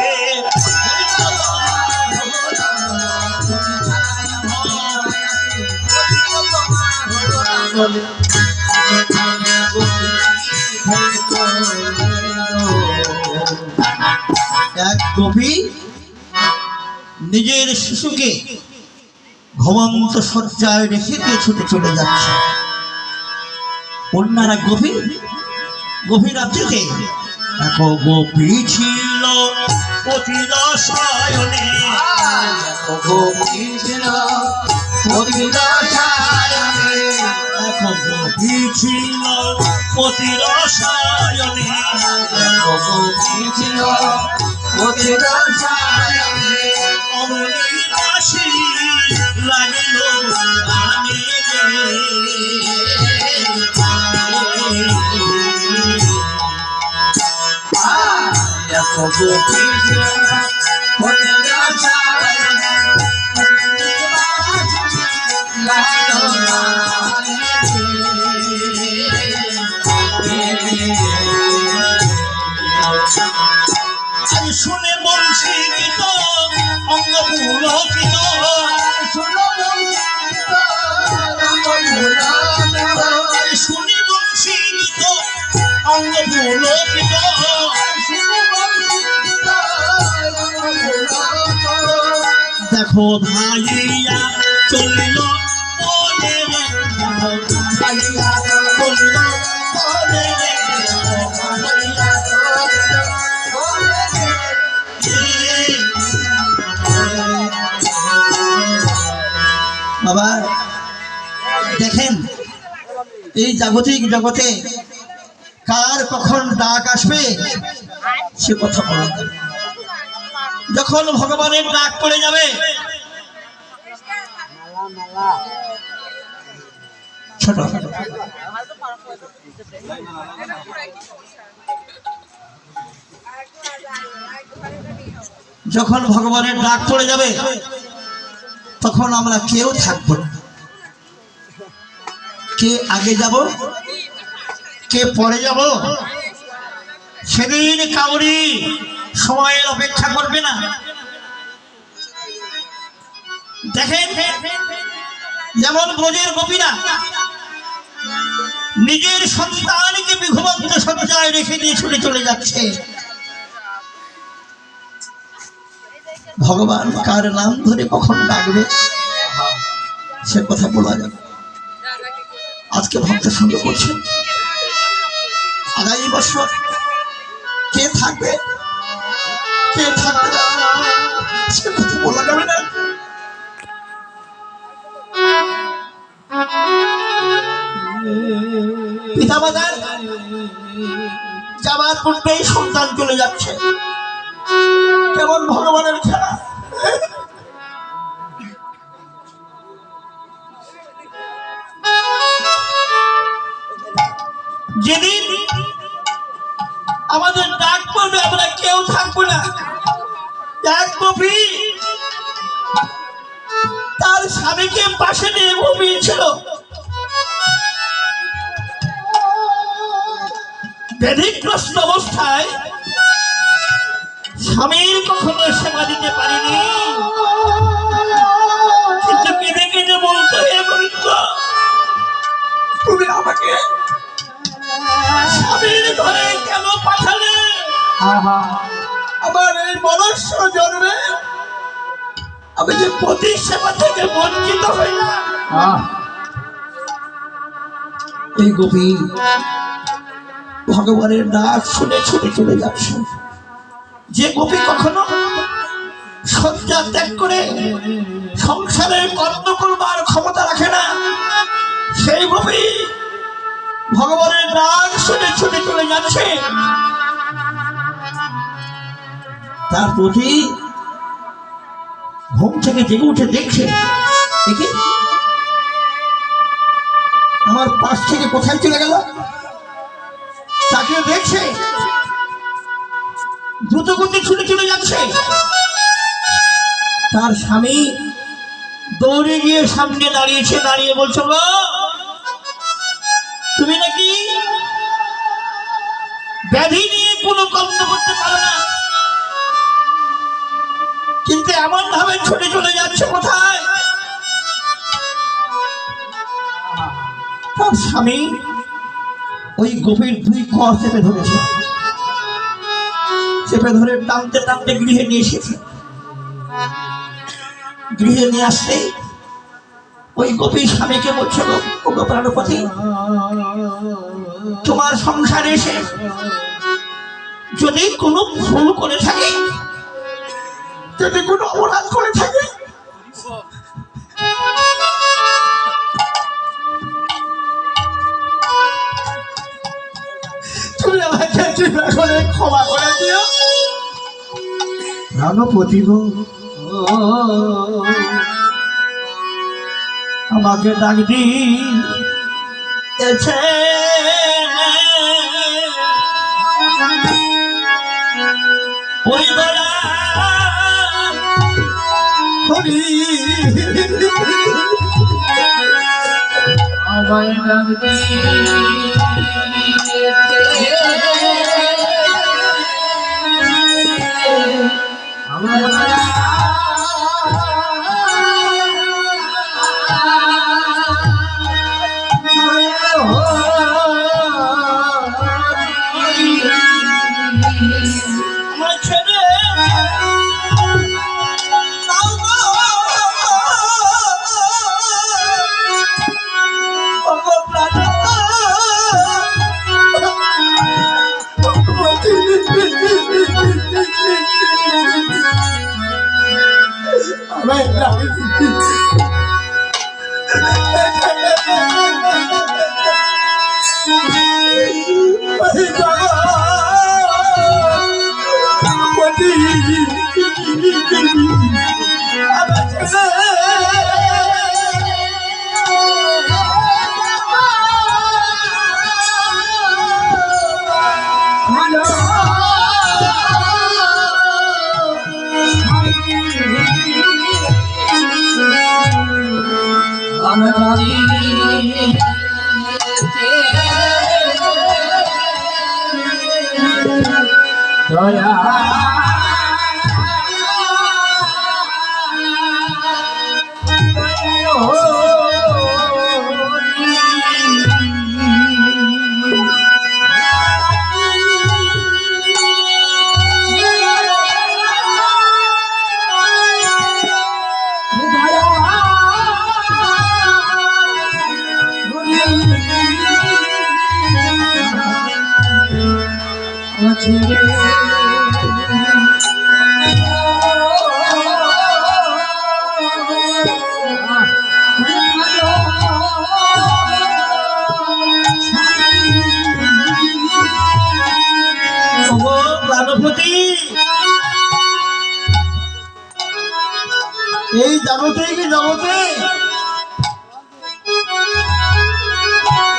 S1: এক কবি নিজের শিশুকে ঘুমন্ত শয্যায় রেখে দিয়ে ছুটে চলে যাচ্ছে। অন্যরা গভীর রাত্রিতে এক গোপী ছিল পতিত শয়নে, গোপী ছিল পতিত শয়নে, এক গোপী ছিল পতিত শয়নে, গোপী ছিল পতিত শয়নে। অমনি বাঁশি লাগিল গানে, শুনে বলছি গীত অঙ্গ পুলকিত, শুনি সীমিত অঙ্গ পুলকিত দেখো ভাইয়া চলিল বলে রে ভাইয়া চলিল বলে রে ভাইয়া বাবা দেখেন এই জাগতিক জগতে কার কখন ডাক আসবে সে কথা বলা যাবে যখন ভগবানের ডাক পড়ে যাবে ছোট যখন ভগবানের ডাক পড়ে যাবে তখন আমরা কেউ থাকবো না কে আগে যাব কে পরে যাব সেদিন কাউরি সময়ের অপেক্ষা করবে না দেখেন যেমন ব্রজের গোপীরা নিজের সন্তানকে বিঘুমন্ত সজ্জায় রেখে দিয়ে ছুটে চলে যাচ্ছে ভগবান কার নাম ধরে কখন ডাকবে সে কথা বলা যাবে আজকে ভক্ত সঙ্গে করছেন আগামী বছর কে থাকবে কে থাকবে না সে কথা বলা যাবে না পিতামাতার যাবার পূর্বেই সন্তান চলে যাচ্ছে কেমন ভগবানের খেলা যেদিন আমাদের ডাক পড়বে আমরা কেউ থাকবো না এক গোপী তার স্বামীকে পাশে নিয়ে ঘুমিয়েছিল ব্যাধিগ্রস্ত অবস্থায় স্বামীর কখনো সেবা দিতে পারিনি কিন্তু কেঁদে কেঁদে বলতো হে গোবিন্দ তুমি আমাকে স্বামীর ঘরে কেন পাঠালে আমার এই মনুষ্য জন্মে আমি যে পতির সেবা থেকে বঞ্চিত হইলাম এই গোপী ভগবানের ডাক শুনে ছুটে চলে যাচ্ছে যে গোপী কখনো শয্যা ত্যাগ করে সংসারের কর্ম করবার ক্ষমতা রাখে না সেই গোপী ভগবানের ডাক শুনে ছুটে চলে যাচ্ছে তার প্রতি ঘুম থেকে জেগে উঠে দেখছে দেখি আমার পাশ থেকে কোথায় চলে গেল তাকে দেখছে দ্রুত গতি ছুটে চলে যাচ্ছে তার স্বামী দৌড়ে গিয়ে সামনে দাঁড়িয়েছে দাঁড়িয়ে বলছো গো তুমি নাকি ব্যাধি নিয়ে কোনো কর্ম করতে পারো না কিন্তু এমন ভাবে ছুটে চলে যাচ্ছে কোথায় তার স্বামী ওই গভীর দুই কর চেপে ধরেছে চেপে ধরে টানতে টানতে গৃহে নিয়ে এসেছে গৃহে নিয়ে আসতে ওই গভীর স্বামীকে বলছে গো প্রাণপতি তোমার সংসারে এসে যদি কোনো ভুল করে থাকে যদি কোনো অপরাধ করে থাকে তুমি আমাকে কৃপা করে ক্ষমা করে দিও প্রাণপতি গো আমাকে ডাক দিয়েছে ওই বেলা হরি আমায় ডাক আমার ছেড়ে এই জগতে কি জগতে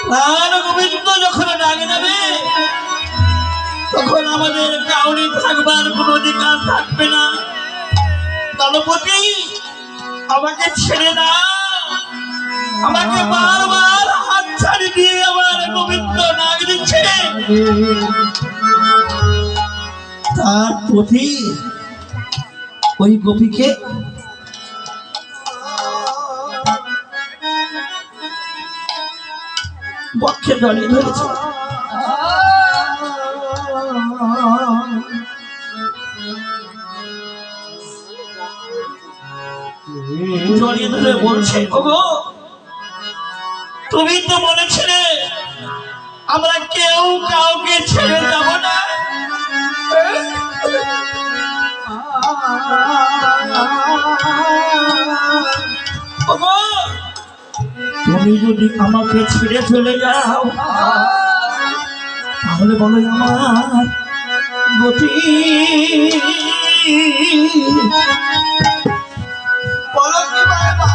S1: প্রাণ গোবিন্দ যখন ডাকে যাবে তখন আমাদের কাউরি থাকবার কোন অধিকার থাকবে না। গণপতি আমাকে ছেড়ে দাও, আমাকে বারবার হাত ছাড়ি দিয়ে আমার গোবিন্দ ডাক দিচ্ছে। তার পথি ওই গোপীকে বক্ষে জড়িয়ে ধরেছে। জড়িয়ে ধরে বলছে, ওগো তুমি তো বলেছিলে আমরা কেউ কাউকে ছেড়ে যাব না। ওগো তুমি যদি আমাকে ছেড়ে চলে যাও তাহলে বলো আমার গতি। বলো কি বাবা,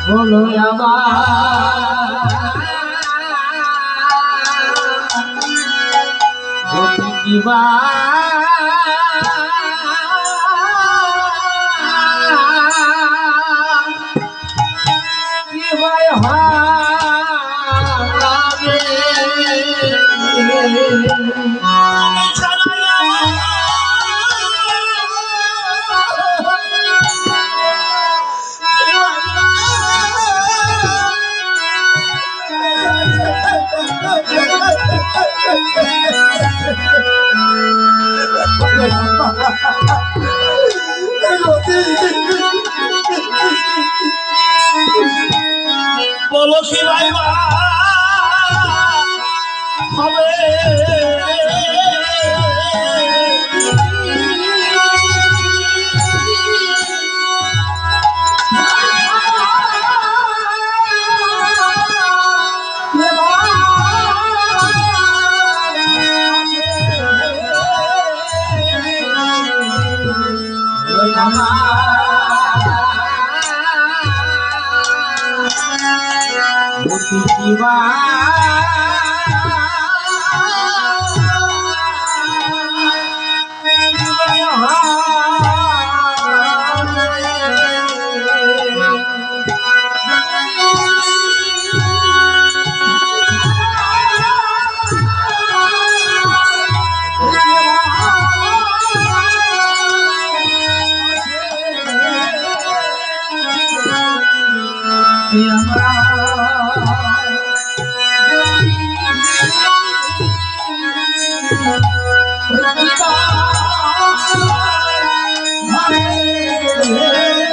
S1: বলো আমার কিবা বলো কি ভাই হবে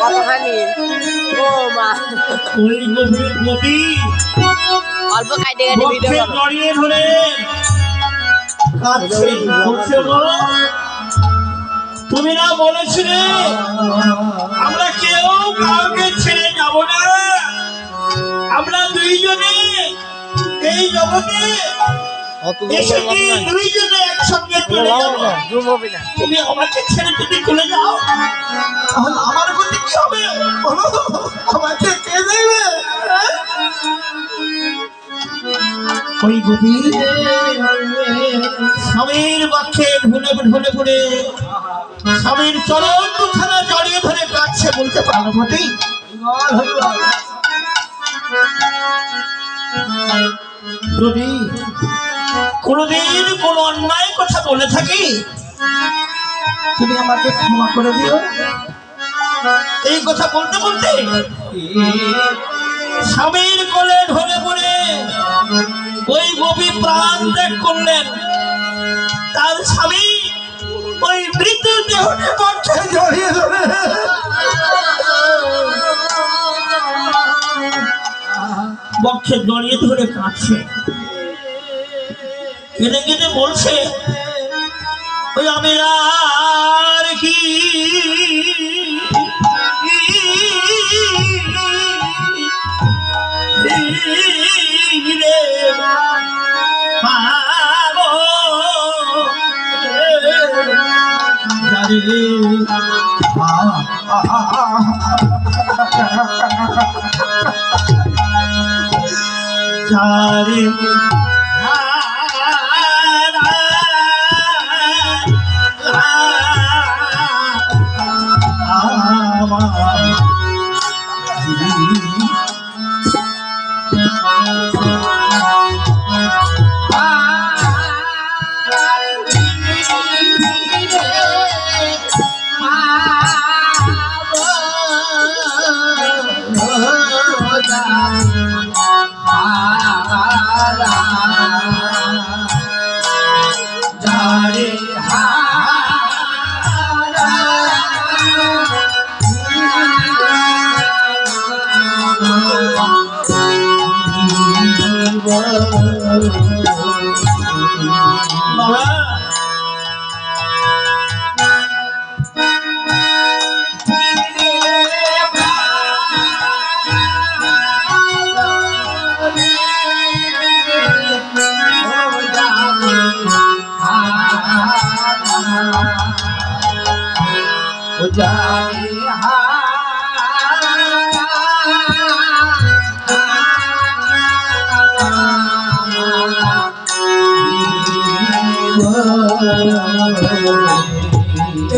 S2: কতখানি ও মা
S1: ওই গভীর নদী
S2: অল্প কাটে কাটে ভিডিও করো
S1: জড়িয়ে ধরে কাঁদছে, বলছে, "গো, তুমি না বলেছিলে আমরা কেউ কাউকে ছেড়ে যাব না, আমরা দুইজনে এই জগতে এসেছি, দুইজনে একসঙ্গে চলে যাব। তুমি আমাকে ছেড়ে যদি চলে যাও তাহলে আমার গতি কি হবে বলো, আমাকে কে দেবে?" ওই গভীর স্বামীর পক্ষে ঢুলে ঢুলে পড়ে স্বামীর চরণ দুখানা জড়িয়ে ধরে কাঁদছে, বলতে পার্বতী যদি কোনদিন কোন অন্যায় কথা বলে থাকি তুমি আমাকে ক্ষমা করে দিও। এই কথা বলতে বলতে স্বামীর কোলে ধরে পড়ে ওই গোপী প্রাণ ত্যাগ করলেন। তার স্বামী ওই মৃত দেহটি বক্ষে জড়িয়ে ধরে বক্ষে জড়িয়ে ধরে কাঁদছে, কেঁদে কেঁদে বলছে, ওই আমি আর কি বাবা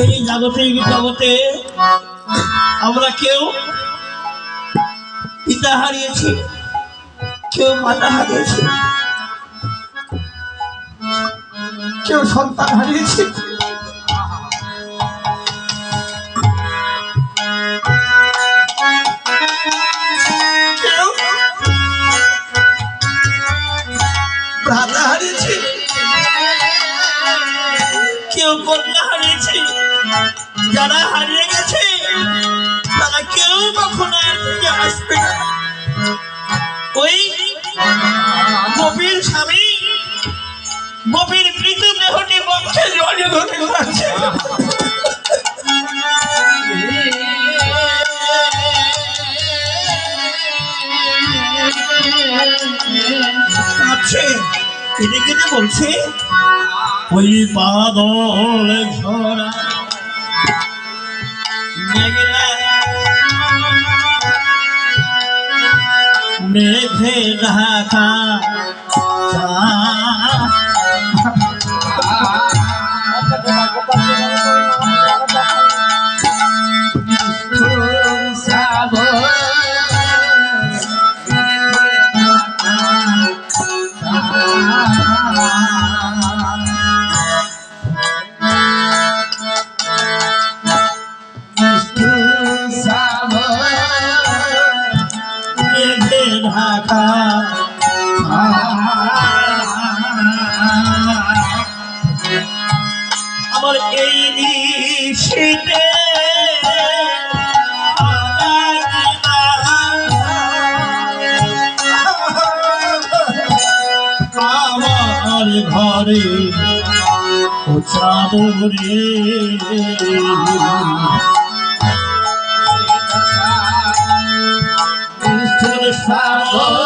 S1: এই জাগতিক জগতে আমরা কেউ পিতা হারিয়েছি, কেউ মাতা হারিয়েছি, কেউ সন্তান হারিয়েছি, কেউ ভ্রাতা হারিয়েছি, কেউ কন্যা হারিয়েছে। যারা হারিয়ে গেছে তারা কেউ কখনো আর ফিরে আসবে না। ওই গোপীর স্বামী গোপীর মৃত দেহটি বক্ষে জড়িয়ে ধরে কাঁদছে। কাঁদছে, কেঁদে কেঁদে বলছে, ওই বাদল ঝরা মেঘলা মেঘে ঢাকা ঘরে ও চাদরে নিষ্ঠুর সাগর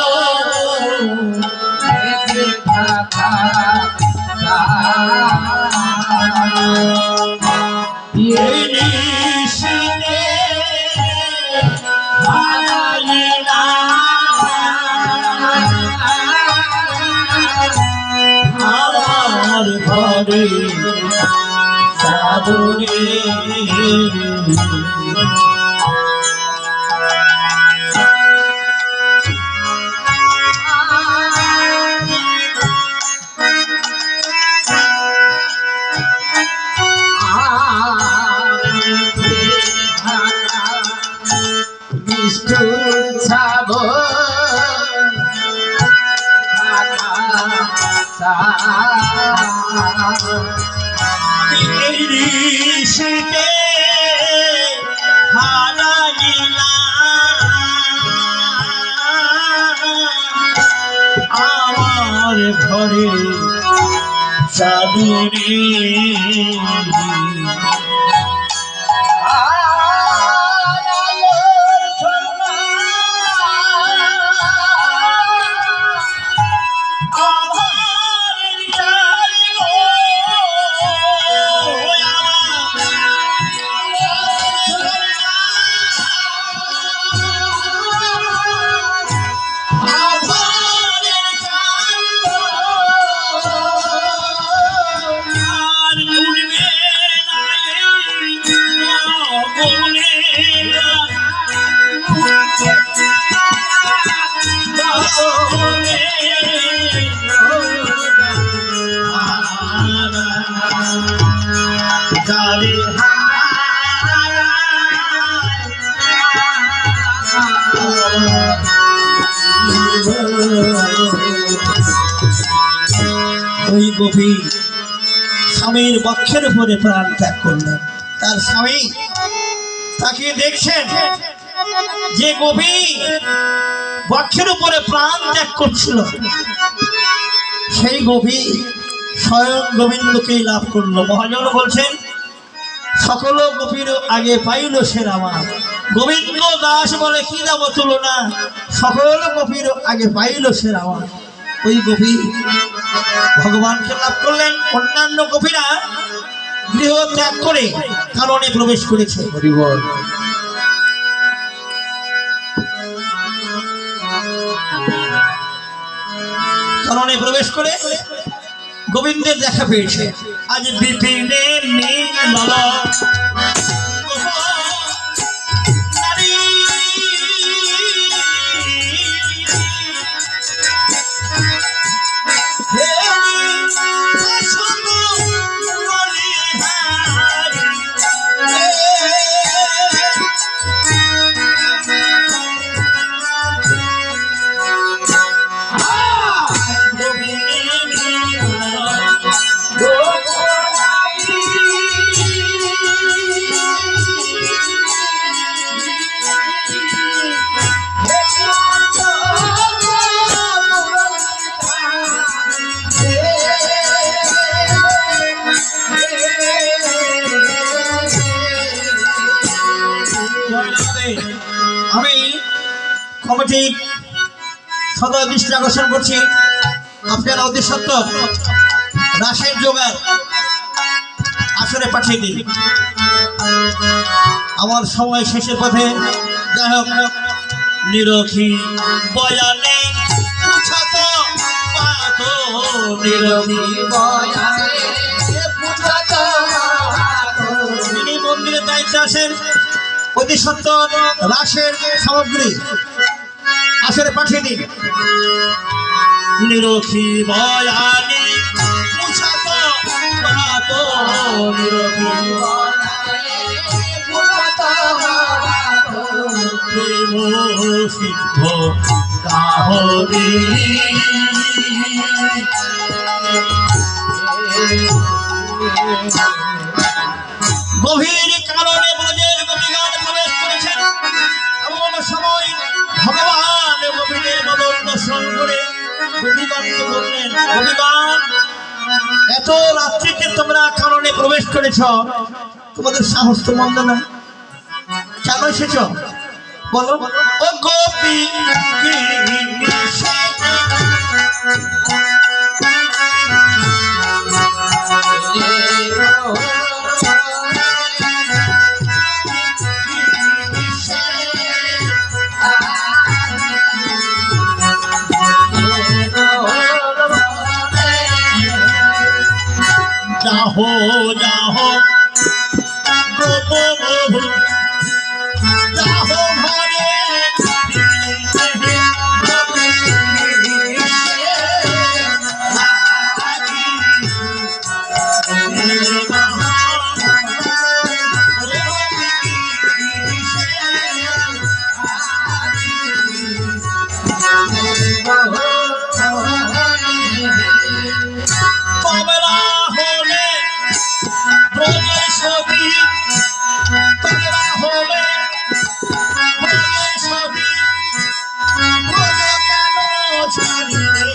S1: এই নিশিতে হারাইলা আমার ঘরে চাদরে নিশিতে হারাইলা আমার ঘরে চাদরে ওই গোপী স্বামীর বক্ষের উপরে প্রাণ ত্যাগ করলেন। তার স্বামী তাকে দেখছেন যে গোপী বক্ষের উপরে প্রাণ ত্যাগ করছিল, সেই গোপী স্বয়ং গোবিন্দকেই লাভ করলো। মহাজন বলছেন সকল গোপীর আগে পাইল সে রামা। গোবিন্দ দাস বলে কি যাব তুলনা, সকল গোপীর আগে পাইল সে রামা। ওই গোপী ভগবানকে লাভ করলেন। অন্যান্য গোপীরা গৃহ ত্যাগ করে কাননে প্রবেশ করেছে। কাননে প্রবেশ করে গোবিন্দের দেখা পেয়েছে। আজ বিপিনে আমি কমিটি সদয় দৃষ্টি আকর্ষণ করছি, আপনারা অতি সত্য রাসের জোগাড় আসরে পাঠিয়ে দিন। আমার সময় শেষের পথে। যাই হোক, নিরখি বয়ানে তিনি মন্দিরের দায়িত্বে আসেন। অতি সত্য রাসের সামগ্রী আসরে পাঠিয়ে দিন। নিরখি বয়ানে সিদ্ধ গাহরি গভীর কারণে ব্রজের গোপীগণ প্রবেশ করেছেন। এমন সময় ভগবান গোপীদের নদন দর্শন করে গোপীগণকে বললেন, গোপীগণ এত রাত্রিতে তোমরা কারণে প্রবেশ করেছ, তোমাদের সাহস তো মন্দ না। কেন এসেছ বলো? ও গোপী যাহো যাহো যাহো ঘরে তোমরা হলে ব্রজের সখী, তোমরা হলে ব্রজের সখী, ব্রজ কেন ছাড়িলে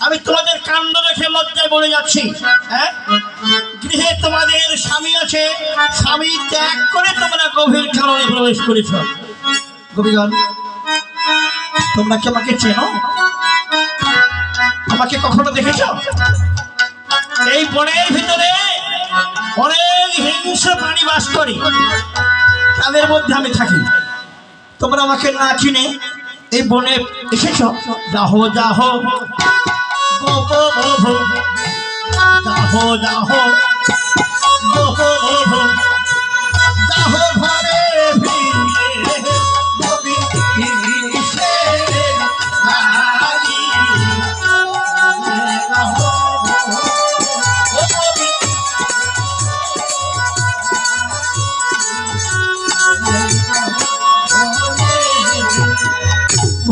S1: আমি তোমাদের কাণ্ড দেখে লজ্জায় বলে যাচ্ছি। হ্যাঁ, গৃহে তোমাদের স্বামী আছে, স্বামী ত্যাগ করে তোমরা গভীর কারণে প্রবেশ করেছ। গোপীগণ, তোমরা কি আমাকে চেনো? আমাকে কখনো দেখেছ? এই বনের ভিতরে অনেক হিংস্র প্রাণী বাস করে, তাদের মধ্যে আমি থাকি। তোমরা আমাকে না চিনে এই বনে এসেছ। যাহো যাহো যাহো যাহো যাহো ঘরে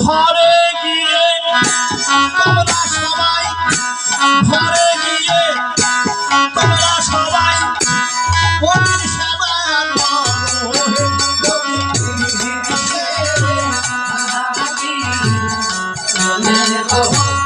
S1: ঘরে গিয়ে তোমরা সবাই, ঘরে গিয়ে তোমরা সবাই পতির সেবা করো।